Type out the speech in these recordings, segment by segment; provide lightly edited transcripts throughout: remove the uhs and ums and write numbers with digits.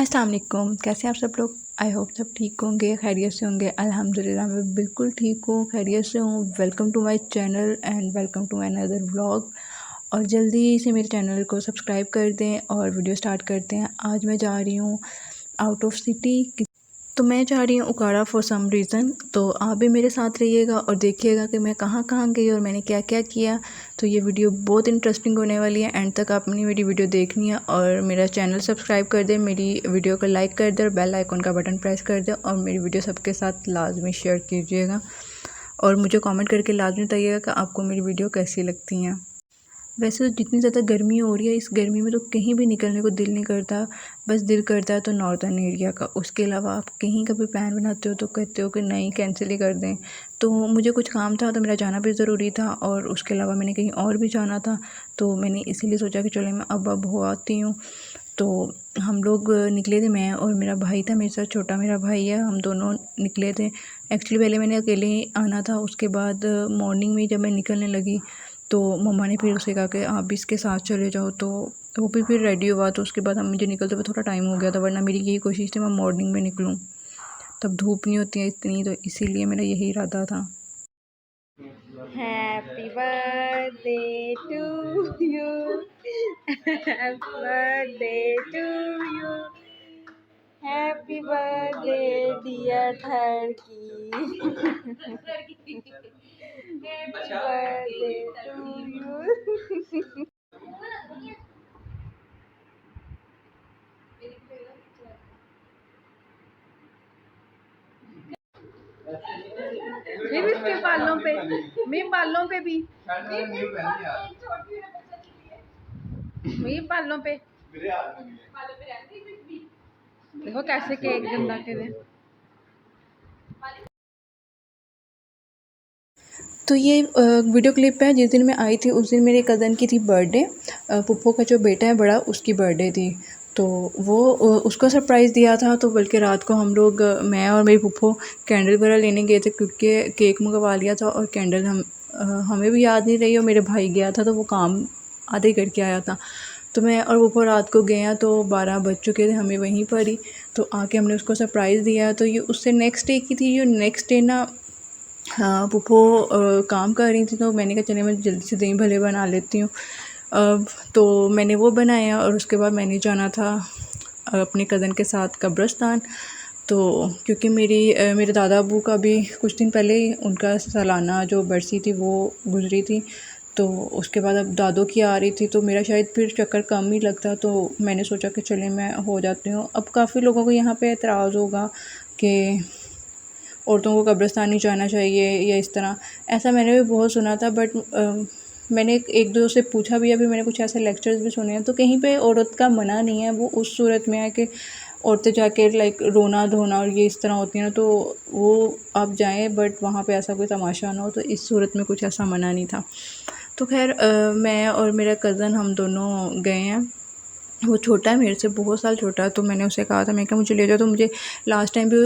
अस्सलाम वालेकुम। कैसे हैं आप सब लोग? आई होप सब ठीक होंगे, खैरियत से होंगे। अल्हम्दुलिल्लाह मैं बिल्कुल ठीक हूँ, खैरियत से हूँ। Welcome to my channel and welcome to another vlog. और जल्दी से मेरे चैनल को सब्सक्राइब कर दें और वीडियो स्टार्ट करते हैं। आज मैं जा रही हूँ आउट ऑफ सिटी, तो मैं जा रही हूँ उकाड़ा फॉर सम रीज़न। तो आप भी मेरे साथ रहिएगा और देखिएगा कि मैं कहाँ कहाँ गई और मैंने क्या क्या किया। तो ये वीडियो बहुत इंटरेस्टिंग होने वाली है। एंड तक आपने मेरी वीडियो देखनी है और मेरा चैनल सब्सक्राइब कर दें, मेरी वीडियो को लाइक कर दें और बेल आइकन का बटन प्रेस कर दें और मेरी वीडियो सबके साथ लाजमी शेयर कीजिएगा। और मुझे कमेंट करके लाजमी बताइएगा कि आपको मेरी वीडियो कैसी लगती हैं। वैसे तो जितनी ज़्यादा गर्मी हो रही है, इस गर्मी में तो कहीं भी निकलने को दिल नहीं करता। बस दिल करता है तो नॉर्दर्न एरिया का। उसके अलावा आप कहीं का भी प्लान बनाते हो तो कहते हो कि नहीं, कैंसिल ही कर दें। तो मुझे कुछ काम था तो मेरा जाना भी ज़रूरी था और उसके अलावा मैंने कहीं और भी जाना था। तो मैंने इसीलिए सोचा कि चलो मैं अब हो आती हूँ। तो हम लोग निकले थे, मैं और मेरा भाई था मेरे साथ, छोटा मेरा भाई है। हम दोनों निकले थे। एक्चुअली पहले मैंने अकेले ही आना था। उसके बाद मॉर्निंग में जब मैं निकलने लगी तो मम्मा ने फिर उसे कहा कि आप भी इसके साथ चले जाओ। तो वो भी फिर रेडी हुआ। तो उसके बाद हम मुझे निकलते हुए थोड़ा टाइम हो गया था, वरना मेरी यही कोशिश थी मैं मॉर्निंग में निकलूँ, तब धूप नहीं होती है इतनी। तो इसीलिए मेरा यही इरादा था। Happy birthday to you, happy birthday to you, happy birthday dear थर्की, हैप्पी बर्थडे टू यू। फिर इसके बालों पे, मैं बालों पे भी, मैं बालों पे देखो कैसे केक गंदा के दे। तो ये वीडियो क्लिप है। जिस दिन मैं आई थी उस दिन मेरे कज़न की थी बर्थडे। पुप्पो का जो बेटा है बड़ा, उसकी बर्थडे थी। तो वो उसको सरप्राइज़ दिया था। तो बल्कि रात को हम लोग, मैं और मेरी पुप्पो कैंडल वगैरह लेने गए थे, क्योंकि केक मंगवा लिया था और कैंडल हमें भी याद नहीं रही और मेरे भाई गया था तो वो काम आधे ही करके आया था। तो मैं और पुप्पो रात को गए हैं तो 12 बज चुके थे हमें वहीं पर ही। तो आके हमने उसको सरप्राइज़ दिया। तो ये उससे नेक्स्ट डे की थी। जो नेक्स्ट डे ना, हाँ, पुप्पो काम कर रही थी तो मैंने कहा चलिए मैं जल्दी से दही भल्ले बना लेती हूँ। तो मैंने वो बनाया और उसके बाद मैंने जाना था अपने कज़न के साथ कब्रिस्तान। तो क्योंकि मेरे दादा अबू का भी कुछ दिन पहले ही उनका सालाना जो बरसी थी वो गुजरी थी। तो उसके बाद अब दादों की आ रही थी तो मेरा शायद फिर चक्कर कम ही लगता। तो मैंने सोचा कि चलिए मैं हो जाती हूँ। अब काफ़ी लोगों को यहाँ पे एतराज़ होगा कि औरतों को कब्रिस्तान नहीं जाना चाहिए या इस तरह, ऐसा मैंने भी बहुत सुना था। बट मैंने एक दो से पूछा भी है, फिर मैंने कुछ ऐसे लेक्चर्स भी सुने हैं। तो कहीं पे औरत का मना नहीं है। वो उस सूरत में है कि औरतें जाके लाइक रोना धोना और ये इस तरह होती हैं ना, तो वो आप जाएँ बट वहाँ पे ऐसा कोई तमाशा ना हो। तो इस सूरत में कुछ ऐसा मना नहीं था। तो खैर मैं और मेरा कज़न हम दोनों गए हैं। वो छोटा है मेरे से, बहुत साल छोटा है। तो मैंने उसे कहा था, मैं कहा मुझे ले जाओ। तो मुझे लास्ट टाइम भी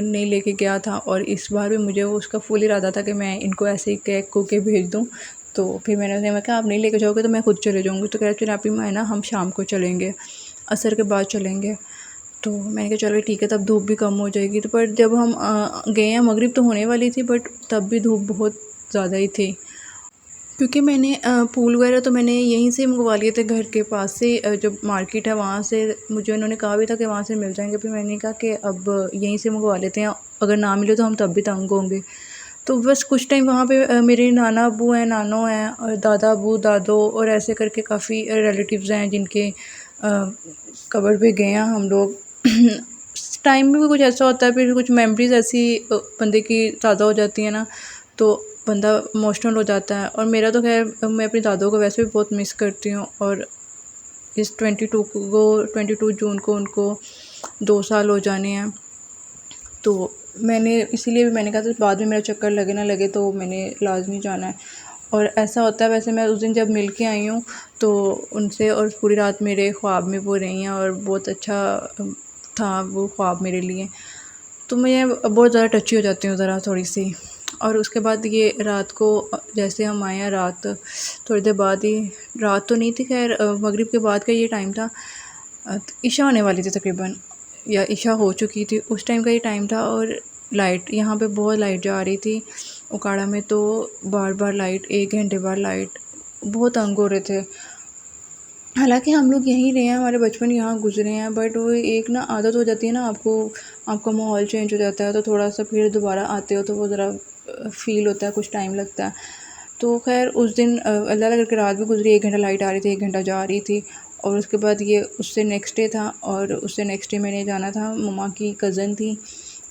नहीं लेके गया था और इस बार भी मुझे वो उसका फुल इरादा था कि मैं इनको ऐसे ही केक को के भेज दूँ। तो फिर मैं कहा आप नहीं लेके जाओगे तो मैं खुद चले जाऊँगी। तो कह रहे चलो आप ही मैं ना, हम शाम को चलेंगे, असर के बाद चलेंगे। तो मैंने कहा चलो ठीक है, तब धूप भी कम हो जाएगी। तो पर जब हम गए हैं, मगरिब तो होने वाली थी बट तब भी धूप बहुत ज़्यादा ही थी। क्योंकि मैंने फूल वगैरह तो मैंने यहीं से मंगवा लिए थे, घर के पास से जो मार्केट है वहाँ से। मुझे उन्होंने कहा भी था कि वहाँ से मिल जाएंगे। फिर मैंने कहा कि अब यहीं से मंगवा लेते हैं, अगर ना मिले तो हम तब भी तंग होंगे। तो बस कुछ टाइम वहाँ पे मेरे नाना अबू हैं, नानो हैं और दादा अबू दादो और ऐसे करके काफ़ी रिलेटिव्स हैं जिनके कब्र पे गए हैं हम लोग। टाइम में भी कुछ ऐसा होता है, फिर कुछ मेमोरीज ऐसी बंदे की ताज़ा हो जाती है ना, तो बंदा इमोशनल हो जाता है। और मेरा तो खैर, मैं अपनी दादों को वैसे भी बहुत मिस करती हूँ। और इस 22 जून को उनको 2 साल हो जाने हैं। तो मैंने इसीलिए भी मैंने कहा था बाद में मेरा चक्कर लगे ना लगे तो मैंने लाजमी जाना है। और ऐसा होता है, वैसे मैं उस दिन जब मिल के आई हूँ तो उनसे, और पूरी रात मेरे ख्वाब में वो रही हैं और बहुत अच्छा था वो ख्वाब मेरे लिए। तो मैं बहुत ज़्यादा टची हो जाती हूँ ज़रा थोड़ी सी। और उसके बाद ये रात को जैसे हम आए हैं, रात थोड़ी देर बाद ही, रात तो नहीं थी खैर, मगरिब के बाद का ये टाइम था। इशा होने वाली थी तकरीबन। या इशा हो चुकी थी, उस टाइम का ये टाइम था। और लाइट यहाँ पे बहुत लाइट जा रही थी उकाड़ा में, तो बार बार लाइट, 1 घंटे बाद लाइट, बहुत तंग हो रहे थे। हालांकि हम लोग यहीं रहे हैं, हमारे बचपन यहाँ गुजरे हैं, बट वो एक ना आदत हो जाती है ना आपको, आपका माहौल चेंज हो जाता है, तो थोड़ा सा फिर दोबारा आते हो तो वो ज़रा फील होता है, कुछ टाइम लगता है। तो खैर उस दिन अल्लाह करके रात भी गुजरी, 1 घंटा लाइट आ रही थी, 1 घंटा जा रही थी। और उसके बाद ये उससे नेक्स्ट डे था, और उससे नेक्स्ट डे मैंने जाना था, मम्मा की कज़न थी,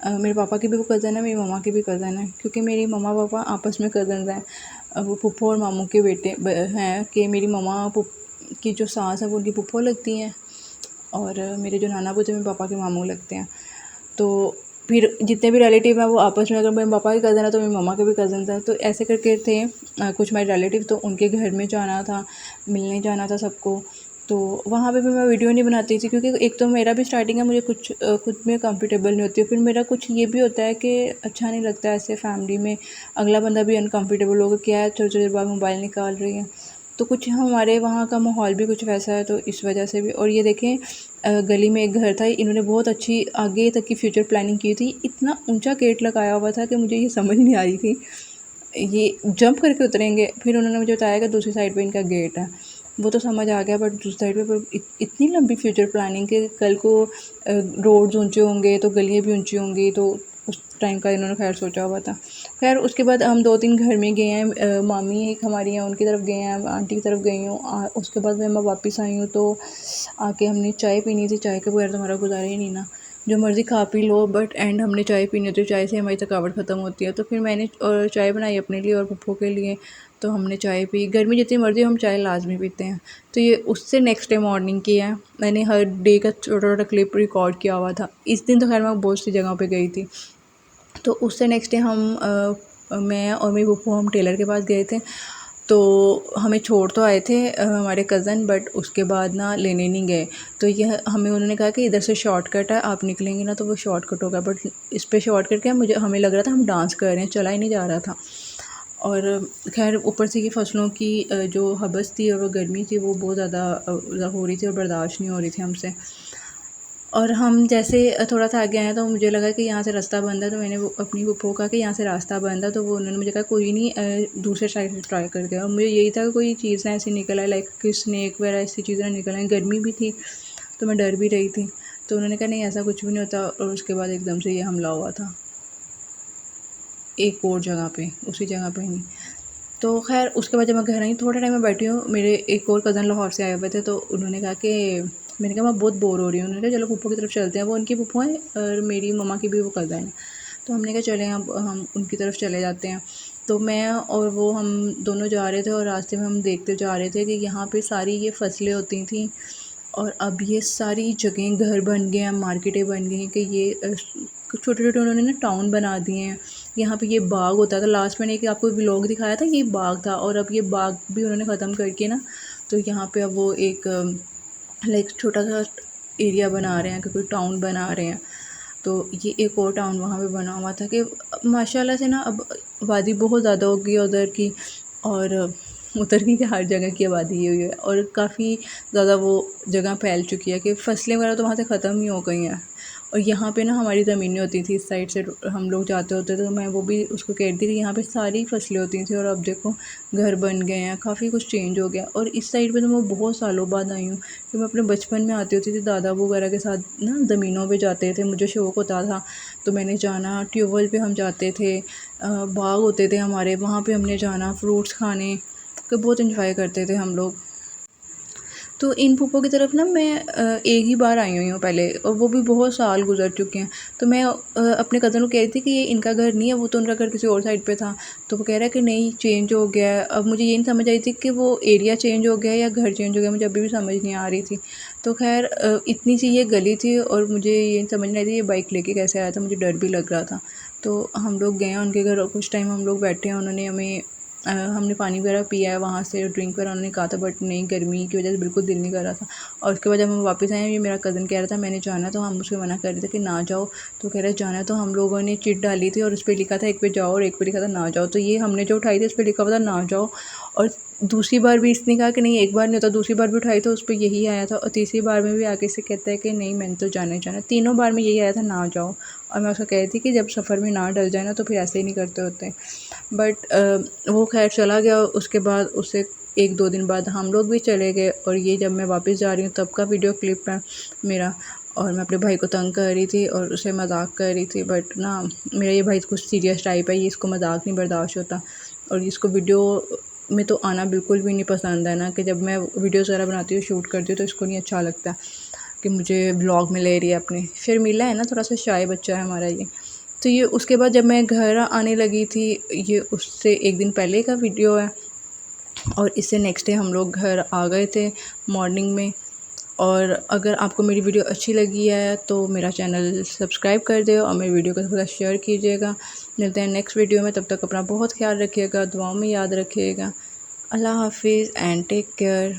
मेरे पापा की भी वो कज़न है, मेरी मम्मा की भी कज़न है, क्योंकि मेरी मम्मा पापा आपस में कज़न्स हैं। वो फूफो और मामू के बेटे हैं, कि मेरी मम्मा की जो सास है वो उनकी फूफो लगती हैं, और मेरे जो नाना वो थे मेरे पापा के मामू लगते हैं। तो फिर जितने भी रिलेटिव हैं वो आपस में, अगर मेरे पापा के कज़न है तो मेरी मम्मा के भी कज़न हैं, तो ऐसे करके थे कुछ मेरे रिलेटिव, तो उनके घर में जाना था, मिलने जाना था सबको। तो वहाँ पे भी मैं वीडियो नहीं बनाती थी, क्योंकि एक तो मेरा भी स्टार्टिंग है, मुझे कुछ खुद में कंफर्टेबल नहीं होती है, फिर मेरा कुछ ये भी होता है कि अच्छा नहीं लगता ऐसे फैमिली में, अगला बंदा भी अनकम्फर्टेबल होगा, क्या है थोड़ी देर बाद मोबाइल निकाल रही है। तो कुछ हमारे वहाँ का माहौल भी कुछ वैसा है, तो इस वजह से भी। और ये देखें, गली में एक घर था, इन्होंने बहुत अच्छी आगे तक की फ्यूचर प्लानिंग की थी, इतना ऊंचा गेट लगाया हुआ था कि मुझे ये समझ नहीं आ रही थी, ये जंप करके उतरेंगे। फिर उन्होंने मुझे बताया कि दूसरी साइड पे इनका गेट है, वो तो समझ आ गया, बट दूसरी साइड पे इतनी लंबी फ्यूचर प्लानिंग के कल को रोड्स ऊंचे होंगे तो गलियाँ भी ऊंची होंगी, तो उस टाइम का इन्होंने खैर सोचा हुआ था। खैर उसके बाद हम 2-3 घर में गए हैं, मामी एक हमारी हैं उनकी तरफ गए हैं, आंटी की तरफ गई हूँ, उसके बाद मैं वापस आई हूँ, तो आके हमने चाय पीनी थी, चाय के बगैर तो हमारा गुजारा ही नहीं ना, जो मर्ज़ी खा पी लो, बट एंड हमने चाय पीनी होती है, चाय से हमारी थकावट ख़त्म होती है। तो फिर मैंने चाय बनाई अपने लिए और पप्पू के लिए, तो हमने चाय पी, गर्मी जितनी मर्ज़ी हम चाय लाजमी पीते हैं। तो ये उससे नेक्स्ट डे मॉर्निंग की है, मैंने हर डे का छोटा छोटा क्लिप रिकॉर्ड किया हुआ था। इस दिन तो खैर मैं बहुत सी जगहों पे गई थी। तो उससे नेक्स्ट डे मैं और मेरी पप्पू हम टेलर के पास गए थे, तो हमें छोड़ तो आए थे हमारे कज़न, बट उसके बाद ना लेने नहीं गए। तो यह हमें उन्होंने कहा कि इधर से शॉर्टकट है, आप निकलेंगे ना तो वो शॉर्टकट होगा, बट इस पे शॉर्टकट क्या, मुझे हमें लग रहा था हम डांस कर रहे हैं, चला ही नहीं जा रहा था। और खैर ऊपर से ये फसलों की जो हबस थी और वो गर्मी थी वो बहुत ज़्यादा हो रही थी और बर्दाश्त नहीं हो रही थी हमसे। और हम जैसे थोड़ा सा आगे आए तो मुझे लगा कि यहाँ से रास्ता बंद है, तो मैंने वो अपनी फूफो कहा कि यहाँ से रास्ता बंद है, तो वो उन्होंने मुझे कहा कोई नहीं, दूसरे साइड से ट्राई करते हैं। और मुझे यही था कि कोई चीज़ ना ऐसी निकल आए, लाइक कि स्नैक वगैरह ऐसी चीज़ें ना निकल आए, गर्मी भी थी तो मैं डर भी रही थी। तो उन्होंने कहा नहीं ऐसा कुछ भी नहीं होता, और उसके बाद एकदम से ये हमला हुआ था एक और जगह पे, उसी जगह पे नहीं। तो खैर उसके बाद जब मैं घर आई, थोड़ा टाइम मैं बैठी हूँ, मेरे एक और कज़न लाहौर से आए हुए थे, तो उन्होंने कहा कि, मैंने कहा मैं बहुत बोर हो रही हूँ, उन्होंने कहा चलो फूफो की तरफ चलते हैं, वो उनकी फूफो हैं और मेरी मम्मा की भी वो कज़न है। तो हमने कहा चलें अब हम उनकी तरफ चले जाते हैं। तो मैं और वो हम दोनों जा रहे थे, और रास्ते में हम देखते जा रहे थे कि यहाँ पे सारी ये फसलें होती थी, और अब ये सारी जगहें घर बन गए हैं, मार्केटें बन गई हैं, कि ये छोटे छोटे उन्होंने ना टाउन बना दिए हैं। यहाँ पे ये बाग होता था, लास्ट मैंने एक आपको व्लॉग दिखाया था, ये बाग था, और अब ये बाग भी उन्होंने ख़त्म करके ना, तो यहाँ पे अब वो एक लाइक छोटा सा एरिया बना रहे हैं, कि कोई टाउन बना रहे हैं। तो ये एक और टाउन वहाँ पे बना हुआ था, कि माशाल्लाह से ना अब आबादी बहुत ज़्यादा हो गई है उधर की, और उधर की हर जगह की आबादी हुई है, और काफ़ी ज़्यादा वो जगह फैल चुकी है कि फसलें वगैरह तो वहाँ से ख़त्म ही हो गई हैं। और यहाँ पे ना हमारी ज़मीनें होती थी, इस साइड से हम लोग जाते होते, तो मैं वो भी उसको कहती थी, यहाँ पे सारी फसलें होती थी, और अब देखो घर बन गए हैं, काफ़ी कुछ चेंज हो गया। और इस साइड पे तो मैं बहुत सालों बाद आई हूँ, कि मैं अपने बचपन में आती होती थी, दादा वगैरह के साथ ना ज़मीनों पे जाते थे, मुझे शौक़ होता था, तो मैंने जाना, ट्यूबवेल पे हम जाते थे, बाग होते थे हमारे, वहाँ पे हमने जाना फ्रूट्स खाने, तो बहुत एंजॉय करते थे हम लोग। तो इन फूफो की तरफ ना मैं एक ही बार आई हुई हूँ पहले, और वो भी बहुत साल गुजर चुके हैं। तो मैं अपने कज़न को कह रही थी कि ये इनका घर नहीं है, वो तो उनका घर किसी और साइड पे था। तो वो कह रहा है कि नहीं चेंज हो गया है। अब मुझे ये नहीं समझ आई थी कि वो एरिया चेंज हो गया है या घर चेंज हो गया, मुझे अभी भी समझ नहीं आ रही थी। तो खैर इतनी सी ये गली थी, और मुझे ये समझ नहीं आई थी ये बाइक लेके कैसे आया था, मुझे डर भी लग रहा था। तो हम लोग गए हैं उनके घर, और कुछ टाइम हम लोग बैठे हैं, उन्होंने हमें हमने पानी वगैरह पिया है वहाँ से, ड्रिंक वगैरह उन्होंने कहा था, बट नहीं गर्मी की वजह से बिल्कुल दिल नहीं कर रहा था। और उसके बाद जब हम वापस आए, ये मेरा कज़न कह रहा था मैंने जाना, तो हम उसको मना कर रहे थे कि ना जाओ, तो कह रहे जाना है। तो हम लोगों ने चिट डाली थी, और उस पर लिखा था एक पे जाओ और एक पे लिखा था ना जाओ, तो ये हमने जो उठाई थी उस पर लिखा हुआ था ना जाओ, और दूसरी बार भी इसने कहा कि नहीं, एक बार नहीं होता, दूसरी बार भी उठाई तो उस पर यही आया था, और तीसरी बार में भी आके से कहता है कि नहीं मैंने तो जाना ही जाना। तीनों बार में यही आया था ना जाओ, और मैं उसको कह रही थी कि जब सफ़र में ना डल जाए ना तो फिर ऐसे ही नहीं करते होते। बट वो खैर चला गया। उसके बाद उससे 1-2 दिन बाद हम लोग भी चले गए, और ये जब मैं वापस जा रही हूँ तब का वीडियो क्लिप है मेरा। और मैं अपने भाई को तंग कर रही थी और उसे मजाक कर रही थी, बट ना मेरा ये भाई कुछ सीरियस टाइप है, ये इसको मजाक नहीं बर्दाश्त होता, और इसको वीडियो में तो आना बिल्कुल भी नहीं पसंद है ना, कि जब मैं वीडियोज़ वगैरह बनाती हूँ, शूट करती हूँ, तो इसको नहीं अच्छा लगता कि मुझे व्लॉग में ले रही है अपने। शर्मीला है ना, थोड़ा सा शाय बच्चा है हमारा ये। तो ये उसके बाद जब मैं घर आने लगी थी, ये उससे 1 दिन पहले का वीडियो है, और इससे नेक्स्ट डे हम लोग घर आ गए थे मॉर्निंग में। और अगर आपको मेरी वीडियो अच्छी लगी है तो मेरा चैनल सब्सक्राइब कर दो और मेरी वीडियो को थोड़ा शेयर कीजिएगा। मिलते हैं नेक्स्ट वीडियो में, तब तक अपना बहुत ख्याल रखिएगा, दुआओं में याद रखिएगा। अल्लाह हाफिज़ एंड टेक केयर।